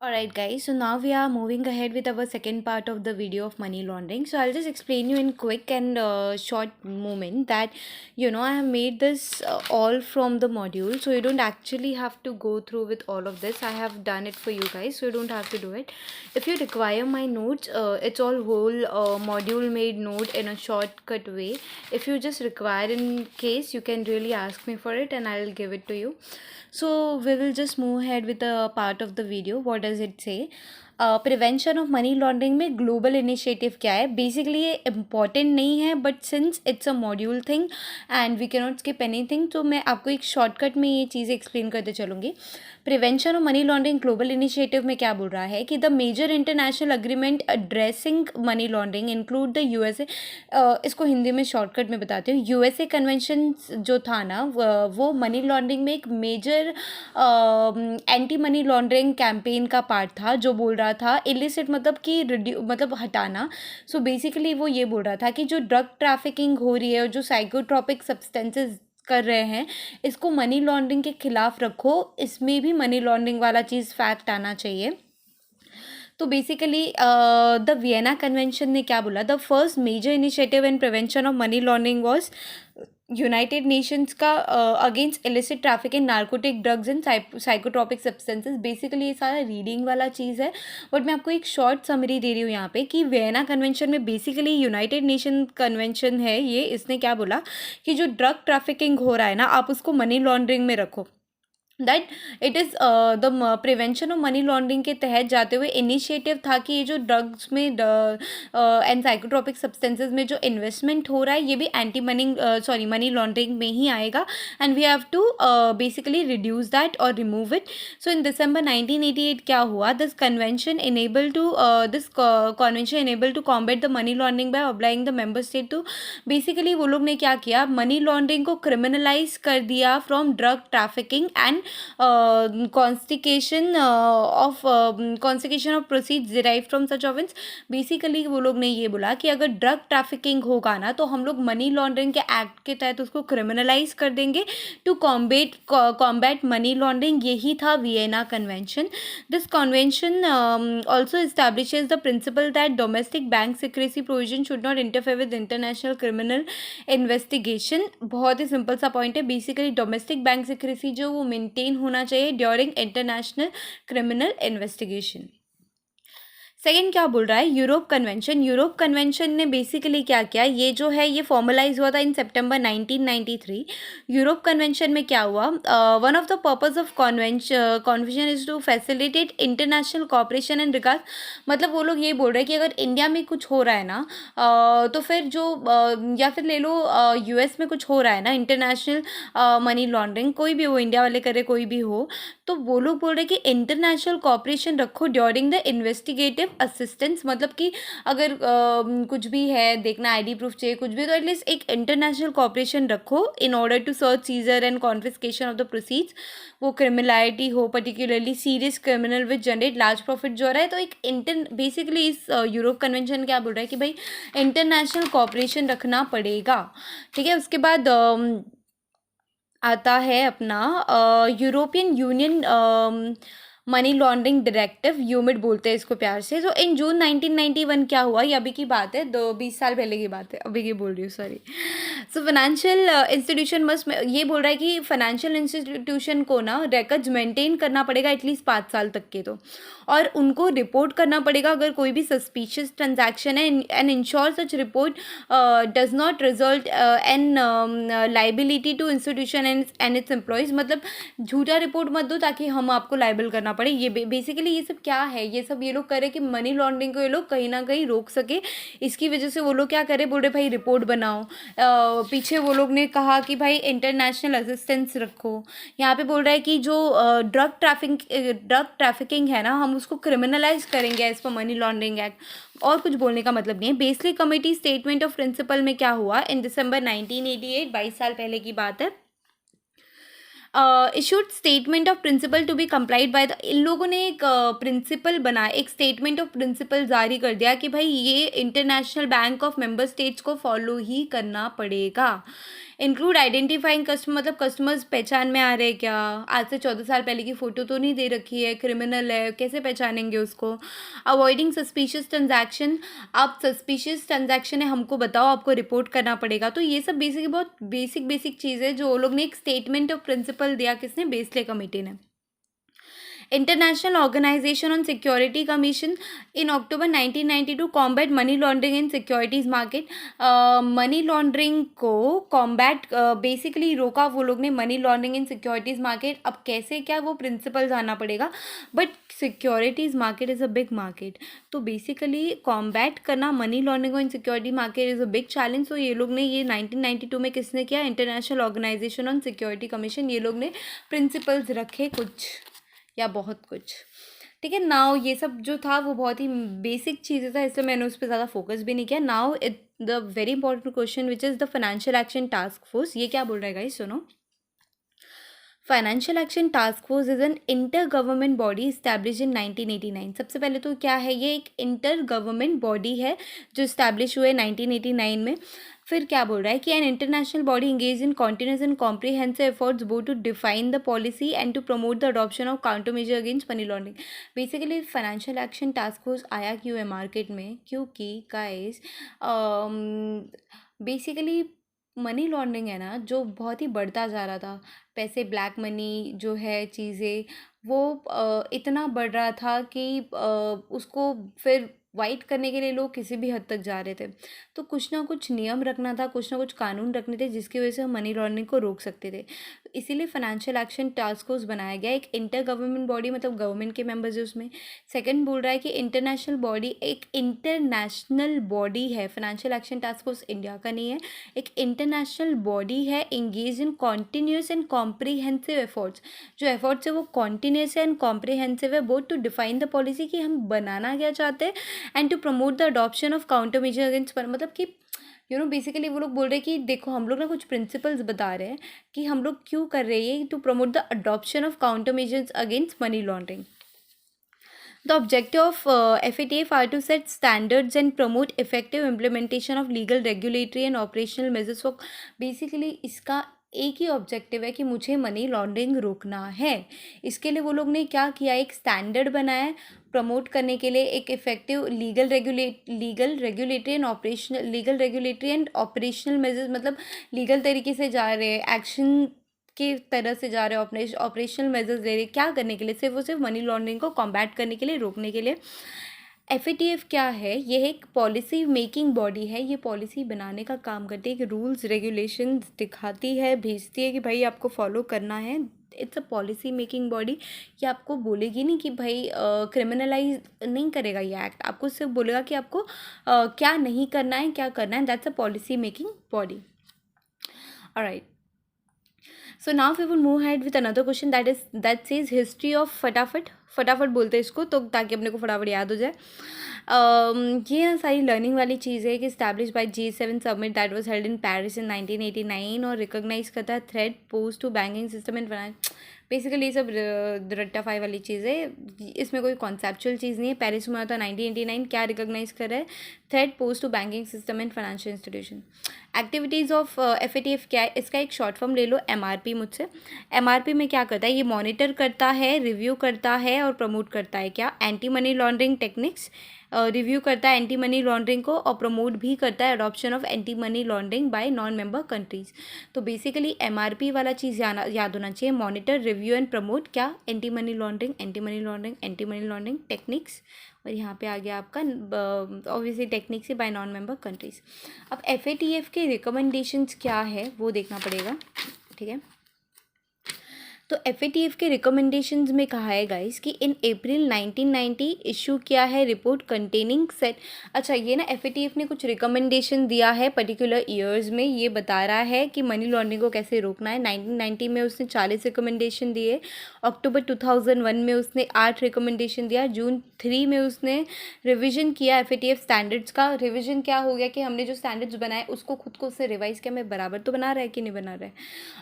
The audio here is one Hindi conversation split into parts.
Alright guys, so now we are moving ahead with our second part of the video of money laundering. So I'll just explain you in quick and short moment that I have made this all from the module, so you don't actually have to go through with all of this. I have done it for you guys, so you don't have to do it. If you require my notes, it's all whole module made note in a shortcut way. If you just require in case, you can really ask me for it and I'll give it to you. So we will just move ahead with the part of the video. What does it say? Prevention of money laundering में ग्लोबल इनिशिएटिव क्या है. बेसिकली ये इम्पॉर्टेंट नहीं है, but since it's a module thing and we can not skip anything, तो मैं आपको एक शॉर्टकट में ये चीज़ें एक्सप्लेन करते चलूँगी. Prevention of money laundering global initiative में क्या बोल रहा है कि the major international agreement addressing money laundering include the USA. इसको हिंदी में शॉर्टकट में बताती हूँ. यूएसए कन्वेंशन जो था ना, वो मनी लॉन्ड्रिंग में एक major anti money laundering campaign का पार्ट था, जो बोल रहा था इलिसिट मतलब कि मतलब हटाना. सो बेसिकली वो ये बोल रहा था कि जो ड्रग ट्रैफिकिंग हो रही है और जो साइकोट्रॉपिक सब्सटेंसेस कर रहे हैं, इसको मनी लॉन्ड्रिंग के खिलाफ रखो. इसमें भी मनी लॉन्ड्रिंग वाला चीज़ फैक्ट आना चाहिए. तो बेसिकली द वियना कन्वेंशन ने क्या बोला, the first major initiative in prevention of money laundering was United Nations का against illicit traffic in narcotic drugs and psychotropic substances. Basically ये सारा रीडिंग वाला चीज़ है, बट मैं आपको एक शॉर्ट समरी दे रही हूँ यहाँ पे कि वियना कन्वेंशन में बेसिकली यूनाइटेड नेशन कन्वेंशन है ये. इसने क्या बोला कि जो ड्रग ट्रैफिकिंग हो रहा है ना, आप उसको मनी लॉन्ड्रिंग में रखो. That it is the prevention of money laundering के तहत जाते हुए इनिशिएटिव था कि ये जो ड्रग्स में एंड साइकोट्रॉपिक सब्सटेंसेज में जो इन्वेस्टमेंट हो रहा है, ये भी एंटी मनी लॉन्ड्रिंग में ही आएगा. And we have to basically reduce that और remove it. So in December 1988 क्या हुआ, this convention enable to combat the money laundering by obliging the member state to. Basically वो लोग ने क्या किया, मनी लॉन्ड्रिंग को क्रिमिनलाइज कर दिया from drug trafficking and confiscation of proceeds derive from such offence. Basically वो लोग ने ये बोला कि अगर ड्रग ट्रैफिकिंग होगा ना, तो हम लोग मनी लॉन्ड्रिंग के एक्ट के तहत उसको क्रिमिनलाइज कर देंगे टू कॉम्बैट मनी लॉन्ड्रिंग. यही था Vienna convention. This convention also establishes the principle that domestic bank secrecy provision should not interfere with international criminal investigation. बहुत ही सिंपल सा पॉइंट है. बेसिकली डोमेस्टिक बैंक सिक्रेसी जो वो मेंटेन होना चाहिए during international criminal investigation. Second क्या बोल रहा है, यूरोप कन्वेंशन. यूरोप कन्वेंशन ने बेसिकली क्या किया, ये जो है ये फॉर्मलाइज हुआ था इन सितंबर 1993. यूरोप कन्वेंशन में क्या हुआ, one of the purpose of convention is to facilitate international cooperation and regard. मतलब वो लोग ये बोल रहे हैं कि अगर इंडिया में कुछ हो रहा है ना, तो फिर जो या फिर ले लो यूएस में कुछ हो रहा है ना, इंटरनेशनल मनी लॉन्ड्रिंग, कोई भी हो, इंडिया वाले करे कोई भी हो, तो वो लोग बोल रहे हैं कि इंटरनेशनल कॉपरेशन रखो ड्यूरिंग द इन्वेस्टिगेटिव असिस्टेंस. मतलब कि अगर कुछ भी है देखना, आईडी प्रूफ चाहिए, कुछ भी, तो एटलीस्ट एक इंटरनेशनल कॉपरेशन रखो in order to search, seizure and confiscation of the proceeds. वो क्रिमिनलिटी हो, particularly serious criminal which generate large profit जो रहा है. तो एक बेसिकली इस यूरोप कन्वेंशन क्या बोल रहा है कि भाई इंटरनेशनल कॉपरेशन रखना पड़ेगा. ठीक है. उसके बाद आता है अपना European Union money laundering directive, यूमिड बोलते हैं इसको प्यार से. तो इन जून 1991 क्या हुआ, ये अभी की बात है, 20 साल पहले की बात है, अभी की बोल रही हूँ, sorry. So financial institution must, ये बोल रहा है कि फाइनेंशियल इंस्टीट्यूशन को ना रिकॉर्ड्स मेंटेन करना पड़ेगा एटलीस्ट 5 साल तक के, तो और उनको रिपोर्ट करना पड़ेगा अगर कोई भी सस्पिशियस ट्रांजैक्शन है. And ensure such report does not result an liability to institution and its employees. मतलब झूठा रिपोर्ट मत दो ताकि हम आपको लाइबल करना पड़े. ये बेसिकली ये सब क्या है, ये सब ये लोग करे कि मनी लॉन्ड्रिंग को ये लोग कहीं ना कहीं रोक सके. इसकी वजह से वो लोग क्या करे, बोल रहे भाई रिपोर्ट बनाओ. पीछे वो लोग ने कहा कि भाई इंटरनेशनल असिस्टेंस रखो. यहाँ पे बोल रहा है कि जो ड्रग ट्रैफिकिंग है ना, हम उसको क्रिमिनलाइज करेंगे as per money laundering act. और कुछ बोलने का मतलब नहीं है. Basic committee statement of principle में क्या हुआ, इन दिसंबर 1988, 22 साल पहले की बात है, issued statement of principle to be complied by the. इन लोगों ने एक प्रिंसिपल बनाया, एक स्टेटमेंट ऑफ प्रिंसिपल जारी कर दिया कि भाई ये international bank of member states को फॉलो ही करना पड़ेगा. इंक्लूड आइडेंटिफाइंग कस्टमर, मतलब कस्टमर्स पहचान में आ रहे हैं क्या, आज से 14 साल पहले की फ़ोटो तो नहीं दे रखी है, क्रिमिनल है, कैसे पहचानेंगे उसको। अवॉइडिंग सस्पिशियस ट्रांजैक्शन, आप सस्पिशियस ट्रांजैक्शन है हमको बताओ, आपको रिपोर्ट करना पड़ेगा। तो ये सब बेसिक बहुत बेसिक चीज़ है जो वो लोग ने एक स्टेटमेंट ऑफ प्रिंसिपल दिया, किसने, बेस्ले कमेटी ने। International Organization on Security Commission in October 1992 combat money laundering in securities market. Money laundering को कॉम्बैट बेसिकली रोका वो लोग ने, money laundering in securities market. अब कैसे क्या, वो प्रिंसिपल जाना पड़ेगा, but securities market is a big market. तो बेसिकली कॉम्बैट करना money laundering in security market is a big challenge. तो ये लोग ने ये 1992 में किसने किया, international organization on security commission, ये लोग ने प्रिंसिपल्स रखे कुछ या बहुत कुछ। ठीक है, नाउ ये सब जो था वो बहुत ही बेसिक चीज़ें था, इसलिए मैंने उस पर ज़्यादा फोकस भी नहीं किया। Now it the very important question which is the financial action task force, ये क्या बोल रहा है गाइस, सुनो। Financial action task force is an inter government body establish in 1989। सबसे पहले तो क्या है, ये एक इंटर गवर्नमेंट बॉडी है जो इस्टेब्लिश हुए 1989 में। फिर क्या बोल रहा है कि an international body engage in continuous and comprehensive efforts both to define the policy and to promote the adoption of counter measure against money laundering. Basically financial action task force आया क्यों है मार्केट में, क्योंकि गाइस बेसिकली मनी लॉन्ड्रिंग है ना जो बहुत ही बढ़ता जा रहा था, पैसे ब्लैक मनी जो है चीज़ें वो इतना बढ़ रहा था कि उसको फिर वाइट करने के लिए लोग किसी भी हद तक जा रहे थे। तो कुछ ना कुछ नियम रखना था, कुछ ना कुछ कानून रखने थे जिसकी वजह से हम मनी लॉन्ड्रिंग को रोक सकते थे। इसीलिए फाइनेंशियल एक्शन टास्क फोर्स बनाया गया, एक इंटर गवर्नमेंट बॉडी, मतलब गवर्नमेंट के मेंबर्स है उसमें। सेकंड बोल रहा है कि इंटरनेशनल बॉडी, एक इंटरनेशनल बॉडी है, financial action task force India का नहीं है, एक इंटरनेशनल बॉडी है, engage in continuous and comprehensive efforts. जो एफर्ट्स है वो कॉन्टिन्यूस एंड कॉम्प्रीहेंसिव है, both to define the policy कि हम बनाना क्या चाहते हैं, and to promote the adoption of counter measure against, मतलब कि बेसिकली वो लोग बोल रहे हैं कि देखो हम लोग ना कुछ प्रिंसिपल्स बता रहे हैं कि हम लोग क्यों कर रहे हैं, to promote the adoption of counter measures against money laundering. The objective of FATF are to set standards and promote effective implementation of legal, regulatory and operational measures for, basically इसका एक ही ऑब्जेक्टिव है कि मुझे मनी लॉन्ड्रिंग रोकना है। इसके लिए वो लोग ने क्या किया, एक स्टैंडर्ड बनाया है प्रमोट करने के लिए, एक effective legal regulatory and operational measures, मतलब लीगल तरीके से जा रहे हैं, एक्शन के तरह से जा रहे हैं, ऑपरेशनल मेजर्स ले रहे हैं, क्या करने के लिए, सिर्फ और सिर्फ मनी लॉन्ड्रिंग को कॉम्बैट करने के लिए, रोकने के लिए। FATF क्या है, ये एक पॉलिसी मेकिंग बॉडी है, ये पॉलिसी बनाने का काम करती है, कि रूल्स रेगुलेशंस दिखाती है, भेजती है कि भाई आपको फॉलो करना है। It's a policy making body. ये आपको बोलेगी नहीं कि भाई क्रिमिनलाइज नहीं करेगा ये एक्ट, आपको सिर्फ बोलेगा कि आपको क्या नहीं करना है, क्या करना है। That's a policy making body. Alright, so now we will move ahead with another question that says history of फटाफट बोलते हैं इसको, तो ताकि अपने को फटाफट याद हो जाए। ये ना सारी लर्निंग वाली चीज़ है कि establish by G7 summit that was held in Paris in 1989 और रिकॉग्नाइज करता है threat pose to banking system and finance. Basically ये सब रट्टाफाई वाली चीज़ है, इसमें कोई कॉन्सेप्चुअल चीज़ नहीं है। पेरिस में हुआ था 1989, क्या रिकॉग्नाइज कर रहा है, threat pose to banking system and financial institution. Activities of FATF क्या है, इसका एक शॉर्ट फॉर्म ले लो, MRP मुझसे। MRP में क्या करता है, ये मॉनिटर करता है, रिव्यू करता है और प्रमोट करता है क्या, anti money laundering techniques, review करता है एंटी मनी लॉन्ड्रिंग को और प्रमोट भी करता है adoption of anti money laundering bye non member countries. तो बेसिकली MRP वाला चीज़ याद होना चाहिए, मॉनिटर, रिव्यू एंड प्रमोट क्या, anti money laundering, anti money laundering, anti money laundering techniques, और यहाँ पे आ गया आपका obviously techniques bye non member countries. अब FATF के रिकमेंडेशंस क्या है वो देखना पड़ेगा, ठीक है। तो FATF के रिकमेंडेशंस में कहा है गाइस कि इन अप्रैल 1990 इशू किया है रिपोर्ट कंटेनिंग सेट। अच्छा, ये ना FATF ने कुछ रिकमेंडेशन दिया है पर्टिकुलर ईयर्स में, ये बता रहा है कि मनी लॉन्ड्रिंग को कैसे रोकना है। 1990 में उसने 40 रिकमेंडेशन दिए, अक्टूबर 2001 में उसने 8 रिकमेंडेशन दिया, जून 3 में उसने रिविज़न किया FATF स्टैंडर्ड्स का। रिविज़न क्या हो गया कि हमने जो स्टैंडर्ड्स बनाए उसको खुद को उससे रिवाइज़ किया, मैं बराबर तो बना रहा है कि नहीं बना रहा है।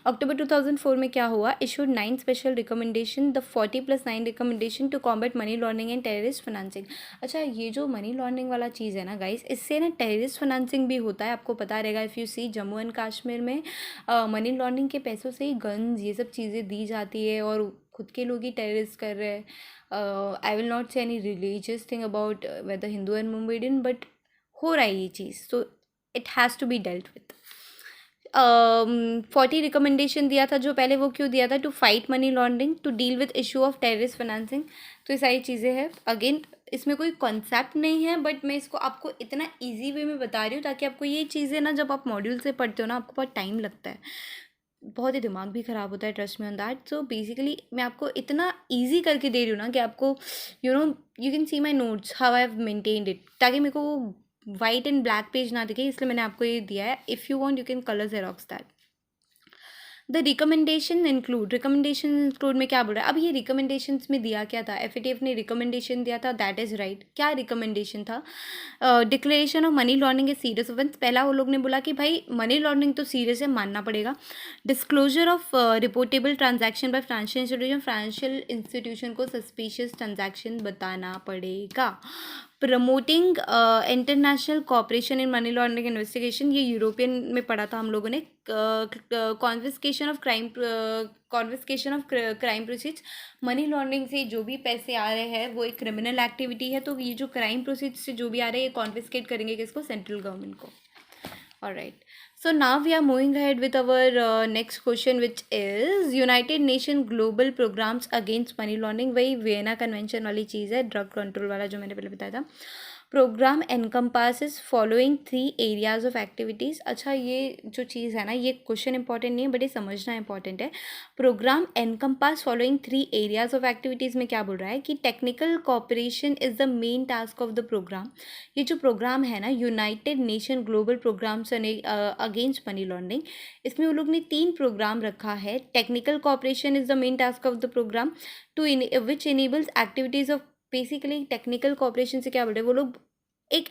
अक्टूबर 2004 में क्या हुआ, issued 9 special recommendation, the 40+9 recommendation to combat money laundering and terrorist financing. अच्छा, ये जो मनी लॉन्ड्रिंग वाला चीज़ है ना गाइस, इससे ना टेररिस्ट फाइनेंसिंग भी होता है, आपको पता रहेगा। If you see Jammu and Kashmir में मनी लॉन्ड्रिंग के पैसों से ही गन्स ये सब चीज़ें दी जाती है और खुद के लोग ही टेररिस्ट कर रहे हैं। I will not say any religious thing about whether Hindu and मुंबईडियन, बट हो रहा है ये चीज़, तो it has to be dealt with. 40 recommendation दिया था जो पहले, वो क्यों दिया था? To fight money laundering, to deal with issue of terrorist financing. तो ये सारी चीज़ें हैं। अगेन इसमें कोई कॉन्सेप्ट नहीं है, बट मैं इसको आपको इतना ईजी वे में बता रही हूँ ताकि आपको ये चीज़ें ना, जब आप मॉड्यूल से पढ़ते हो ना, आपको बहुत टाइम लगता है, बहुत ही दिमाग भी ख़राब होता है, trust me on that. So basically मैं आपको इतना ईजी करके दे रही हूँ ना कि आपको you can see my notes how I have maintained it, ताकि मेरे को वाइट एंड ब्लैक पेज ना दिखे, इसलिए मैंने आपको ये दिया है। If you want you can colour xerox that. The recommendation include में क्या बोल रहा है? अब ये रिकमेंडेशंस में दिया क्या था? एफएटीएफ ने रिकमेंडेशन दिया था, दैट इज़ राइट। क्या रिकमेंडेशन था? Declaration of money laundering is serious offence. पहला वो लोग ने बोला कि भाई मनी लॉन्ड्रिंग तो सीरियस है, मानना पड़ेगा। Disclosure of reportable transaction by financial institution को सस्पिशियस ट्रांजैक्शन बताना पड़ेगा। Promoting international cooperation in money laundering investigation, ये यूरोपियन में पढ़ा था हम लोगों ने। Confiscation of crime proceeds, money laundering से जो भी पैसे आ रहे हैं वो एक क्रिमिनल एक्टिविटी है, तो ये जो क्राइम प्रोसीड्स से जो भी आ रहे हैं ये कॉन्फिस्केट करेंगे किसको? सेंट्रल गवर्नमेंट को। Alright, so now we are moving ahead with our next question, which is United Nation global programs against money laundering। वही वियना कन्वेंशन वाली चीज़ है, ड्रग कंट्रोल वाला जो मैंने पहले बताया था। Programme encompasses following 3 areas of activities. अच्छा, ये जो चीज़ है ना, ये क्वेश्चन इंपॉर्टेंट नहीं है, बट ये समझना इंपॉर्टेंट है। Programme encompass following 3 areas of activities में क्या बोल रहा है कि technical cooperation is the main task of the programme. ये जो प्रोग्राम है ना, United Nation global programmes against money laundering, इसमें वो लोग ने 3 प्रोग्राम रखा है। Technical cooperation is the main task of the programme to which enables activities of, basically technical cooperation से क्या बोल रहे हैं वो लोग? एक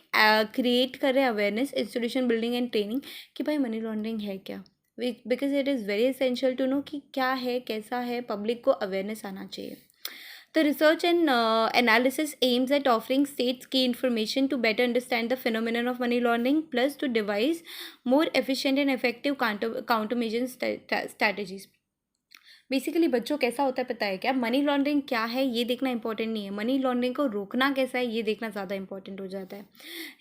क्रिएट कर रहे हैं awareness, institution building and training, कि भाई मनी लॉन्ड्रिंग है क्या, because it is very essential to know कि क्या है, कैसा है, पब्लिक को अवेयरनेस आना चाहिए। The research and analysis aims at offering states key information to better understand the phenomenon of money laundering, plus to devise more efficient and effective countermeasures strategies। Basically बच्चों कैसा होता है पता है क्या? मनी लॉन्ड्रिंग क्या है ये देखना इंपॉर्टेंट नहीं है, मनी लॉन्ड्रिंग को रोकना कैसा है ये देखना ज़्यादा इंपॉर्टेंट हो जाता है।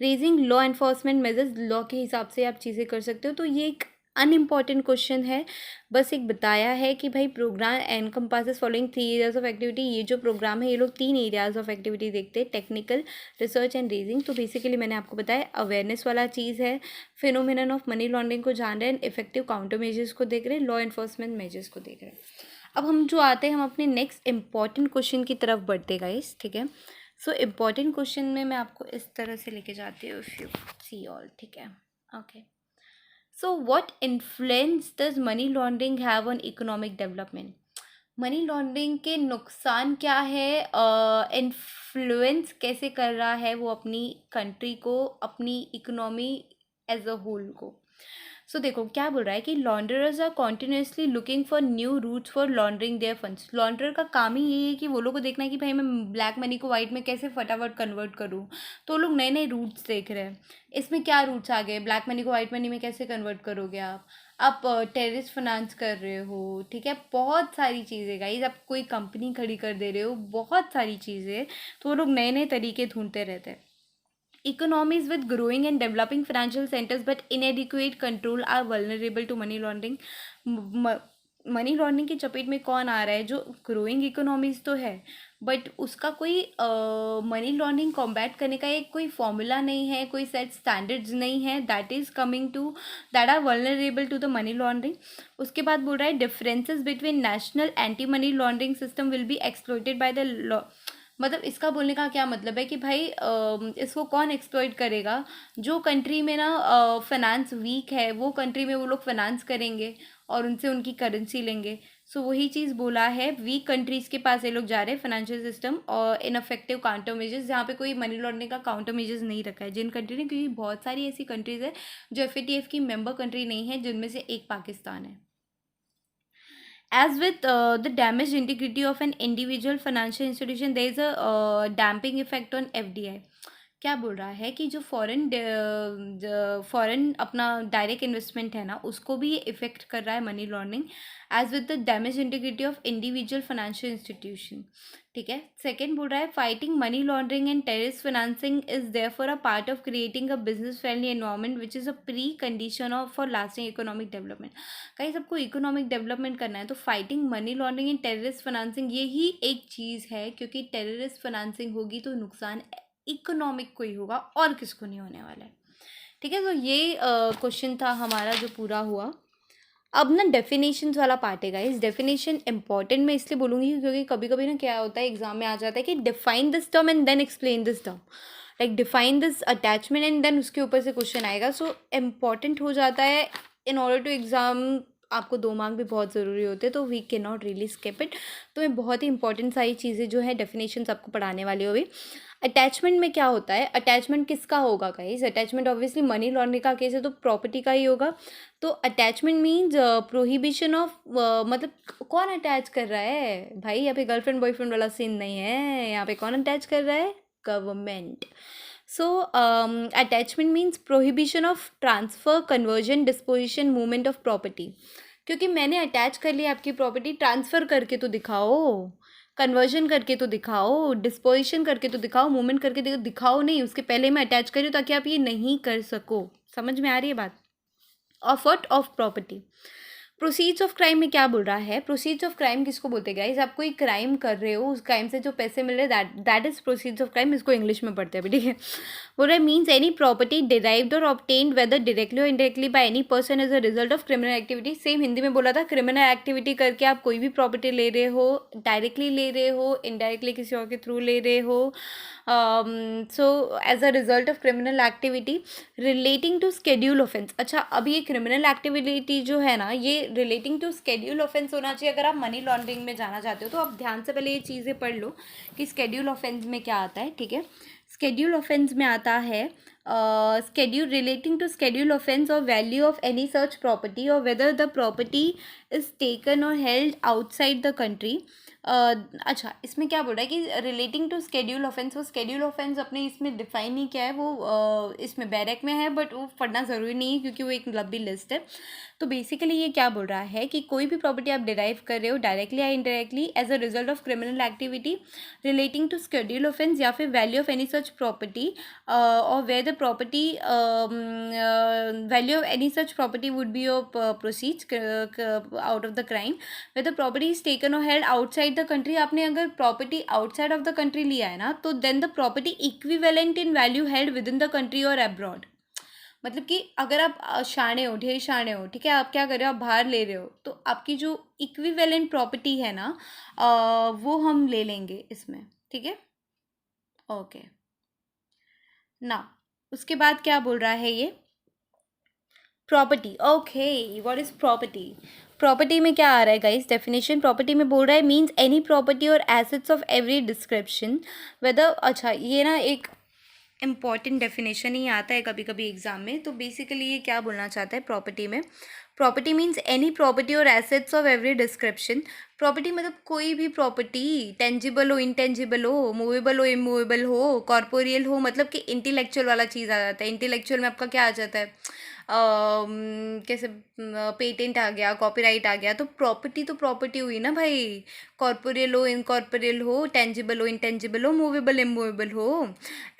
Raising law enforcement measures, law के हिसाब से आप चीज़ें कर सकते हो, तो ये एक अनइम्पॉर्टेंट क्वेश्चन है। बस एक बताया है कि भाई programme encompasses following 3 areas of activity. ये जो प्रोग्राम है ये लोग 3 एरियाज ऑफ एक्टिविटी देखते हैं, टेक्निकल, रिसर्च एंड रेजिंग। तो बेसिकली मैंने आपको बताया अवेयरनेस वाला चीज़ है, फिनोमिनन ऑफ मनी लॉन्ड्रिंग को जान रहे हैं, इफेक्टिव काउंटर मेजर्स को देख रहे हैं, लॉ एनफोर्समेंट मेजर्स को देख रहे हैं। अब हम जो आते हैं, हम अपने नेक्स्ट इम्पॉर्टेंट क्वेश्चन की तरफ बढ़ते गाइस, ठीक है। सो इम्पॉर्टेंट क्वेश्चन में मैं आपको इस तरह से लेके जाती हूँ, इफ यू सी ऑल, ठीक है, okay. So what influence does money laundering have on economic development? Money laundering के नुकसान क्या है, इन्फ्लुएंस कैसे कर रहा है वो अपनी कंट्री को, अपनी इकोनॉमी एज अ होल को? सो देखो क्या बोल रहा है कि launderers are continuously looking for new routes for laundering their funds. Launderer का काम ही यही है कि वो लोग को देखना है कि भाई मैं ब्लैक मनी को वाइट में कैसे फटाफट कन्वर्ट करूँ, तो वो लोग नए नए रूट्स देख रहे हैं। इसमें क्या रूट्स आ गए? ब्लैक मनी को वाइट मनी में कैसे कन्वर्ट करोगे आप टेररिस्ट फाइनेंस कर रहे हो, ठीक है, बहुत सारी चीज़ें गाइस, आप कोई कंपनी खड़ी कर दे रहे हो, बहुत सारी चीज़ें, तो वो लोग नए नए तरीके ढूंढते रहते हैं। Economies with growing and developing financial centers but inadequate control are vulnerable to money laundering। Money laundering की चपेट में कौन आ रहा है? जो ग्रोइंग इकोनॉमीज तो है, बट उसका कोई मनी लॉन्ड्रिंग कॉम्बैट करने का एक कोई फॉर्मूला नहीं है, कोई सेट स्टैंडर्ड्स नहीं है, that are vulnerable to the money laundering. उसके बाद बोल रहा है differences between national anti money laundering system will be exploited by the law. मतलब इसका बोलने का क्या मतलब है कि भाई इसको कौन एक्सप्लॉइट करेगा? जो कंट्री में ना फाइनेंस वीक है, वो कंट्री में वो लोग फाइनेंस करेंगे और उनसे उनकी करेंसी लेंगे। सो वही चीज़ बोला है, वीक कंट्रीज़ के पास ये लोग जा रहे हैं फाइनेंशियल सिस्टम और इनफेक्टिव काउंटर मेजर्स, जहाँ पे कोई मनी लॉन्ड्रिंग का काउंटर मेजर्स नहीं रखा है जिन कंट्री ने, क्योंकि बहुत सारी ऐसी कंट्रीज़ है जो एफएटीएफ की मेंबर कंट्री नहीं है, जिनमें से एक पाकिस्तान है। As with the damaged integrity of an individual financial institution, there is a damping effect on FDI. क्या बोल रहा है कि जो फॉरेन अपना डायरेक्ट इन्वेस्टमेंट है ना, उसको भी ये इफेक्ट कर रहा है money laundering, as with the damage integrity of individual financial institution. ठीक है। सेकंड बोल रहा है fighting money laundering and terrorist financing is therefore a part of creating a business friendly environment which is a pre condition of for lasting economic development. कहीं सबको इकोनॉमिक डेवलपमेंट करना है तो fighting money laundering and terrorist financing यही एक चीज़ है, क्योंकि टेररिस्ट फाइनेंसिंग होगी तो नुकसान इकोनॉमिक को ही होगा और किसको नहीं होने वाला है। ठीक है। तो ये क्वेश्चन था हमारा जो पूरा हुआ। अब ना डेफिनेशंस वाला पार्ट है गाइस। डेफिनेशन इंपॉर्टेंट मैं इसलिए बोलूँगी क्योंकि कभी कभी ना क्या होता है एग्जाम में आ जाता है कि define this term and then explain this term, like define this attachment and then उसके ऊपर से क्वेश्चन आएगा। सो इम्पॉर्टेंट हो जाता है इन ऑर्डर टू एग्ज़ाम। आपको 2 मार्क भी बहुत ज़रूरी होते हैं, तो we can not really skip it. तो मैं बहुत ही इंपॉर्टेंट सारी चीज़ें जो है डेफिनेशंस आपको पढ़ाने वाली होगी। अटैचमेंट में क्या होता है, अटैचमेंट किसका होगा guys? Attachment obviously money laundering का केस है तो प्रॉपर्टी का ही होगा। तो अटैचमेंट मीन्स प्रोहिबिशन ऑफ, मतलब कौन अटैच कर रहा है भाई? यहाँ पे गर्लफ्रेंड बॉयफ्रेंड वाला सीन नहीं है, यहाँ पे कौन अटैच कर रहा है? Government. So attachment means prohibition of transfer, conversion, disposition, movement of property. क्योंकि मैंने अटैच कर लिया आपकी प्रॉपर्टी, ट्रांसफ़र करके तो दिखाओ, कन्वर्जन करके तो दिखाओ, डिस्पोजिशन करके तो दिखाओ, मूवमेंट करके दिखाओ नहीं, उसके पहले मैं अटैच कर रही हूँ ताकि आप ये नहीं कर सको। समझ में आ रही है बात? Of what? Of property. Proceeds of crime में क्या बोल रहा है? प्रोसीड्स ऑफ क्राइम किसको बोलते हैं गाइस? आप कोई क्राइम कर रहे हो, उस क्राइम से जो पैसे मिल रहे हैं that is proceeds of crime. इसको इंग्लिश में पढ़ते हैं अभी, ठीक है। बोल रहा है मीन्स एनी प्रॉपर्टी डिराइव्ड और ऑब्टेन्ड वेदर डायरेक्टली और indirectly by any person as a result of criminal activity. Same Hindi में बोला था, क्रिमिनल एक्टिविटी करके आप कोई भी प्रॉपर्टी ले रहे हो, डायरेक्टली ले रहे हो, इनडायरेक्टली किसी और के थ्रू ले रहे हो, so as a result of criminal activity relating to schedule offence. अच्छा, अब ये क्रिमिनल एक्टिविटी जो है ना, ये रिलेटिंग टू स्केड्यूल ऑफेंस होना चाहिए। अगर आप मनी लॉन्ड्रिंग में जाना चाहते हो तो आप ध्यान से पहले ये चीज़ें पढ़ लो कि स्केड्यूल ऑफेंस में क्या आता है। ठीक है। स्केड्यूल ऑफेंस में आता है schedule relating to schedule offense or value of any such property or whether the property is taken or held outside the country। अच्छा, इसमें क्या बोल रहा है कि रिलेटिंग टू स्केड्यूल ऑफेंस, वो स्केड्यूल ऑफेंस अपने इसमें डिफाइन नहीं किया है, वो इसमें बैरक में है, बट वो पढ़ना ज़रूरी नहीं है क्योंकि वो एक लंबी लिस्ट है। तो बेसिकली ये क्या बोल रहा है कि कोई भी प्रॉपर्टी आप डिराइव कर रहे हो डायरेक्टली या indirectly as a result of criminal activity relating to schedule offence या फिर value of any such property, or where the property value of any such property would be of proceeds out of the crime, where the property is taken or held outside the country। आपने अगर property outside of the country लिया है ना, तो then the property equivalent in value held within the country और अब्रॉड। मतलब कि अगर आप शाणे हो, ढेर शाणे हो, ठीक है, आप क्या कर रहे हो, आप बाहर ले रहे हो, तो आपकी जो इक्विवेलेंट प्रॉपर्टी है ना, वो हम ले लेंगे इसमें। ठीक है। ओके ना, उसके बाद क्या बोल रहा है ये? Property. Okay, what is property? Property में क्या आ रहा है गाइस डेफिनेशन? प्रॉपर्टी में बोल रहा है मीन्स एनी प्रॉपर्टी और assets of every description whether. अच्छा, ये ना एक इम्पॉर्टेंट डेफिनेशन ही आता है कभी कभी एग्जाम में। तो बेसिकली ये क्या बोलना चाहता है प्रॉपर्टी में? प्रॉपर्टी मीन्स एनी प्रॉपर्टी और assets of every description. Property मतलब कोई भी प्रॉपर्टी, टेंजिबल हो, इंटेंजिबल हो, मूवेबल हो, इमूवेबल हो, कॉर्पोरियल हो, मतलब कि इंटेलेक्चुअल वाला चीज़ आ जाता है। इंटेलेक्चुअल में आपका क्या आ जाता है? कैसे पेटेंट आ गया, कॉपीराइट आ गया। तो प्रॉपर्टी हुई ना भाई। कॉर्पोरियल हो, इनकॉर्पोरियल हो, टेंजिबल हो, इंटेंजिबल हो, मूवेबल, इमूवेबल हो,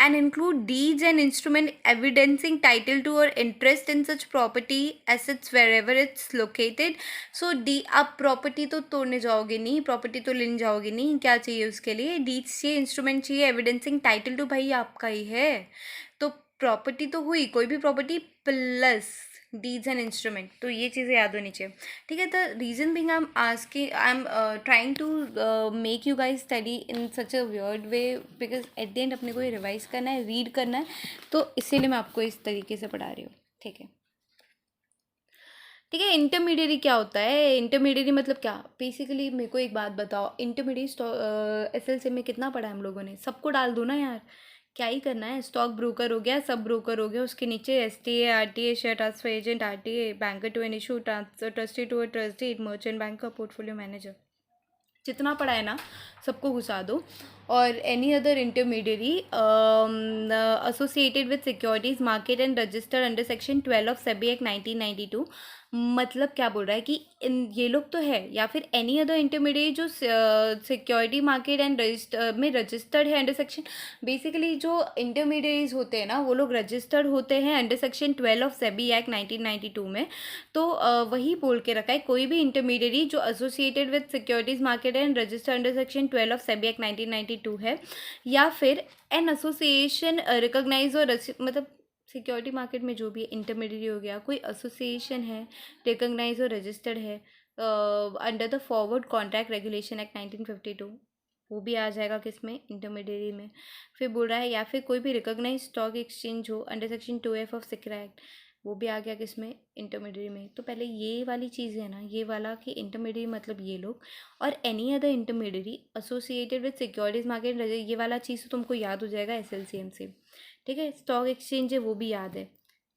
and include deeds and instrument evidencing title to or interest in such property assets wherever it's located। so आप प्रॉपर्टी तो तोड़ने जाओगे नहीं, प्रॉपर्टी तो लेने जाओगे नहीं, क्या चाहिए उसके लिए? डीड्स चाहिए, इंस्ट्रूमेंट चाहिए, एविडेंसिंग टाइटल टू, भाई आपका ही है। तो प्रॉपर्टी तो हुई, कोई भी property plus deeds and instrument, तो ये चीज़ें याद होनी चाहिए। ठीक है। The reason being I am trying to make you guys study in such a weird way, because at the end अपने को ये रिवाइज करना है, रीड करना है, तो इसीलिए मैं आपको इस तरीके से पढ़ा रही हूँ। ठीक है। ठीक है। इंटरमीडिएरी क्या होता है? इंटरमीडिएरी मतलब क्या? बेसिकली मेरे को एक बात बताओ, इंटरमीडिएट एसएलसी में कितना पढ़ा है हम लोगों ने? सबको डाल दो ना यार, क्या ही करना है, स्टॉक ब्रोकर हो गया, सब ब्रोकर हो गया, उसके नीचे STA, RTA, share transfer agent, RTA, banker to an issue, trustee to a trustee, merchant banker, portfolio manager, जितना पड़ा है ना सबको घुसा दो। और any other intermediary associated with securities market and registered under section 12 of SEBI act 1992। मतलब क्या बोल रहा है कि ये लोग तो है, या फिर एनी अदर इंटरमीडिएट जो सिक्योरिटी मार्केट एंड में रजिस्टर्ड है अंडर सेक्शन, बेसिकली जो इंटरमीडिएट्स होते हैं ना वो लोग रजिस्टर्ड होते हैं under section 12 of SEBI act 1992 में। तो वही बोल के रखा है, कोई भी इंटरमीडिएट जो associated with securities market and registered under section 12 of SEBI act 1992 है, या फिर एन एसोसिएशन रिकॉग्नाइज और मतलब सिक्योरिटी मार्केट में जो भी इंटरमीडिएट हो गया, कोई एसोसिएशन है रिकॉग्नाइज और रजिस्टर्ड है under the forward contract regulation act 1952, वो भी आ जाएगा किसमें, इंटरमीडिएट में। फिर बोल रहा है या फिर कोई भी रिकॉग्नाइज स्टॉक एक्सचेंज हो अंडर सेक्शन 2F ऑफ सिक्रा एक्ट, वो भी आ गया किसमें, इंटरमीडिएट में। तो पहले ये वाली चीज़ है ना, ये वाला कि इंटरमीडिएट मतलब ये लोग, और any other intermediate associated with securities market, ये वाला चीज़ तो तुमको याद हो जाएगा SLCM से, ठीक है। स्टॉक एक्सचेंज है वो भी याद है,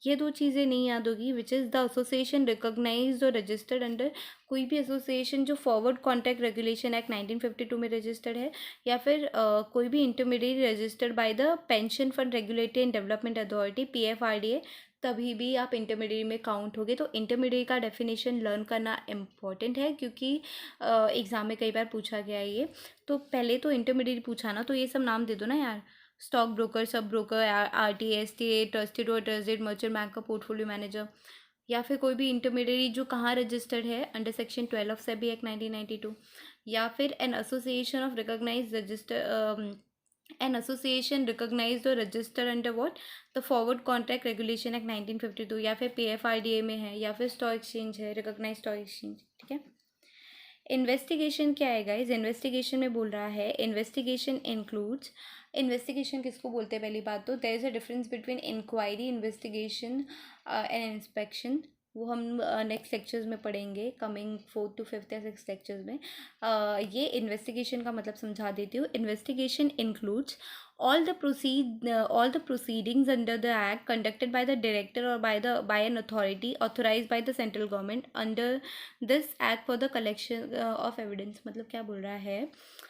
ये दो चीज़ें नहीं याद होगी, which is the association recognized और रजिस्टर्ड अंडर, कोई भी एसोसिएशन जो फॉरवर्ड कॉन्ट्रैक्ट रेगुलेशन एक्ट 1952 में रजिस्टर्ड है, या फिर कोई भी intermediate registered by the pension fund regulatory and development authority PFRDA, तभी भी आप इंटरमीडिएट में काउंट होगे। तो इंटरमीडिएट का डेफिनेशन लर्न करना इम्पॉर्टेंट है, क्योंकि एग्ज़ाम में कई बार पूछा गया है ये। तो पहले तो इंटरमीडिएट पूछा ना, तो ये सब नाम दे दो ना यार, stock broker, sub broker, RTA, STA, trusted और ट्रस्टेड, मर्चेंट बैंक का पोर्टफोलियो मैनेजर, या फिर कोई भी इंटरमीडिएट जो कहाँ रजिस्टर्ड है under section 12 of SEBI act 1992, या फिर an association of recognize register an association recognized or registered under what, the forward contract regulation act 1952, या फिर PFRDA में है, या फिर स्टॉक एक्सचेंज है, रिकॉग्नाइज स्टॉक एक्सचेंज, ठीक है। इन्वेस्टिगेशन क्या है गाइज, इन्वेस्टिगेशन में बोल रहा है इन्वेस्टिगेशन इंक्लूड्स, इन्वेस्टिगेशन किसको बोलते हैं, पहली बात तो there is a difference between inquiry, investigation and inspection, वो हम नेक्स्ट लेक्चर्स में पढ़ेंगे, कमिंग 4th to 5th या 6th लेक्चर्स में। ये इन्वेस्टिगेशन का मतलब समझा देती हूँ। Investigation includes all the proceedings under the act conducted by the director or by an authority authorized by the central government under this act for the collection of evidence। मतलब क्या बोल रहा है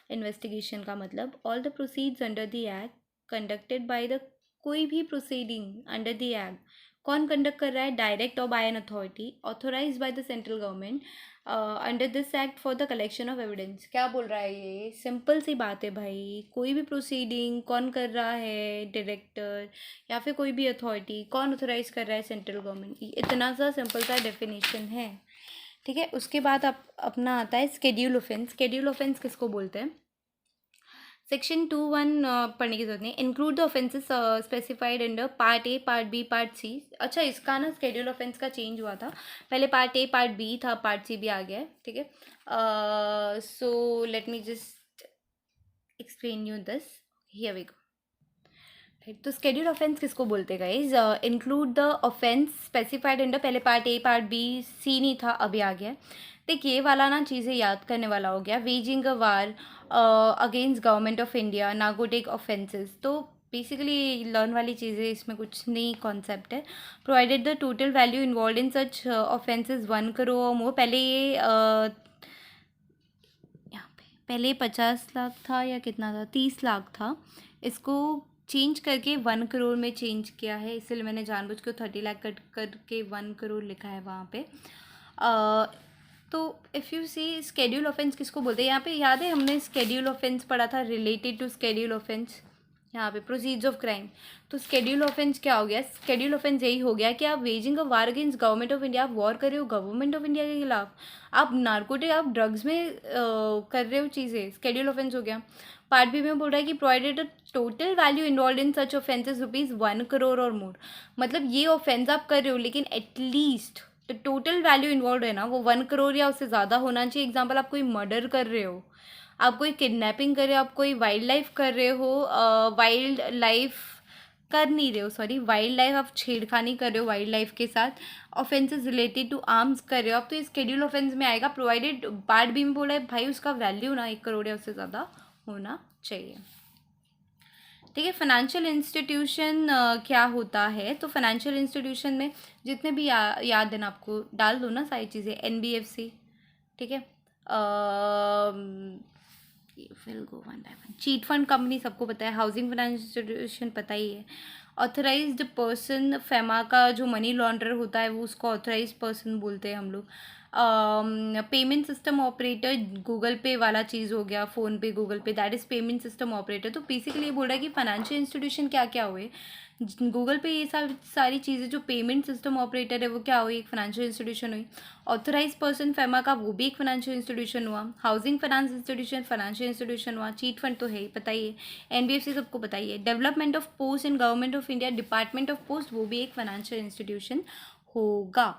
इन्वेस्टिगेशन का मतलब, all the proceeds under the act conducted by the, कोई भी प्रोसीडिंग अंडर द एक्ट कौन कंडक्ट कर रहा है, डायरेक्ट और by an authority authorize by the central government under this act for the collection of evidence. क्या बोल रहा है ये, सिंपल सी बात है भाई, कोई भी प्रोसीडिंग कौन कर रहा है, डायरेक्टर या फिर कोई भी अथॉरिटी, कौन ऑथोराइज कर रहा है, सेंट्रल गवर्नमेंट। इतना सा सिंपल सा डेफिनेशन है, ठीक है। उसके बाद अपना आता है स्केड्यूल ऑफेंस। स्केड्यूल ऑफेंस किसको बोलते हैं, सेक्शन 2(1) पढ़ने की जरूरत नहीं, include the offences specified under part A, part B, part C. अच्छा, इसका ना स्केड्यूल ऑफेंस का चेंज हुआ था, पहले पार्ट ए, पार्ट बी था, पार्ट सी भी आ गया है, ठीक है। So let me just explain you this, here we go. तो स्केड्यूल ऑफेंस किसको बोलते हैं guys, include the offence specified under, पहले part A, part B, C नहीं था, अभी आ गया। देखिए ये वाला ना चीज़ें याद करने वाला हो गया, waging a war against government of India, narcotic offences, तो बेसिकली लर्न वाली चीज़ें, इसमें कुछ नई कॉन्सेप्ट है। Provided the total value involve in such offences 1 crore और मोर, पहले ये यहाँ पे पहले 50 लाख था या कितना था, 30 लाख था, इसको चेंज करके 1 करोड़ में चेंज किया है, इसलिए मैंने जानबूझ के 30 लाख कट करके 1 करोड़ लिखा है वहाँ पे। तो if you see schedule offence किसको बोलते हैं, यहाँ पे याद है हमने स्केड्यूल ऑफेंस पढ़ा था, रिलेटेड टू स्केड्यूल ऑफेंस, यहाँ पे प्रोसीड्स ऑफ क्राइम। तो स्केड्यूल ऑफेंस क्या हो गया, स्केड्यूल ऑफेंस यही हो गया कि आप waging a war against government of India, आप वॉर कर रहे हो गवर्नमेंट ऑफ इंडिया के खिलाफ, आप नार्कोटिक, आप ड्रग्स में कर रहे हो चीज़ें, स्केड्यूल ऑफेंस हो गया। पार्ट बी में बोल रहा है कि provided total value involve in such offences ₹1 crore और मोर, मतलब ये ऑफेंस आप कर रहे हो लेकिन एटलीस्ट तो टोटल वैल्यू इन्वॉल्व है ना वो 1 करोड़ या उससे ज़्यादा होना चाहिए। एग्जाम्पल, आप कोई मर्डर कर रहे हो, आप कोई किडनैपिंग कर रहे हो, आप कोई वाइल्ड लाइफ कर रहे हो, वाइल्ड लाइफ कर नहीं रहे हो, सॉरी वाइल्ड लाइफ आप छेड़खानी कर रहे हो वाइल्ड लाइफ के साथ, ऑफेंसेस रिलेटेड टू आर्म्स कर रहे हो आप, तो ये स्केड्यूल ऑफेंस में आएगा। प्रोवाइडेड पार्ट बी में बोला है भाई उसका वैल्यू ना 1 करोड़ या उससे ज़्यादा होना चाहिए, ठीक है। फाइनेंशियल इंस्टीट्यूशन क्या होता है, तो फाइनेंशियल इंस्टीट्यूशन में जितने भी याद है ना, आपको डाल दो ना सारी चीज़ें, एनबीएफसी, ठीक है, will go one by one, chit fund company सबको पता है, हाउसिंग फाइनेंस इंस्टीट्यूशन पता ही है, ऑथराइज्ड पर्सन, फेमा का जो मनी लॉन्ड्रर होता है वो उसको ऑथराइज्ड पर्सन बोलते हैं हम लोग। पेमेंट सिस्टम ऑपरेटर, गूगल पे वाला चीज़ हो गया, फ़ोन पे, गूगल पे, that is payment system operator. तो बेसिकली ये बोल रहा है कि फाइनेंशियल इंस्टीट्यूशन क्या क्या हुए, गूगल पे, ये सारी चीज़ें जो पेमेंट सिस्टम ऑपरेटर है वो क्या हुई, एक फाइनेंशियल इंस्टीट्यूशन हुई। ऑथराइज पर्सन फेमा का, वो भी एक फाइनेंशियल इंस्टीट्यूशन हुआ। Housing finance institution financial institution हुआ। चीट फंड तो है ही, पता ही है। एनबीएफसी सबको पता ही है। Development of post in government of India, department of post, वो भी एक फाइनेंशियल इंस्टीट्यूशन होगा।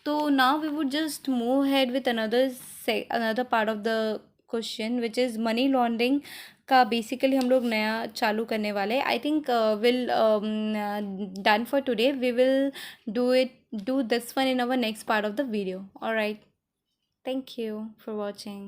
तो now we would just move head with another part of the question which is money laundering का बेसिकली हम लोग नया चालू करने वाले हैं। I think will done for today, we will do this one in our next part of the video. All right, thank you for watching.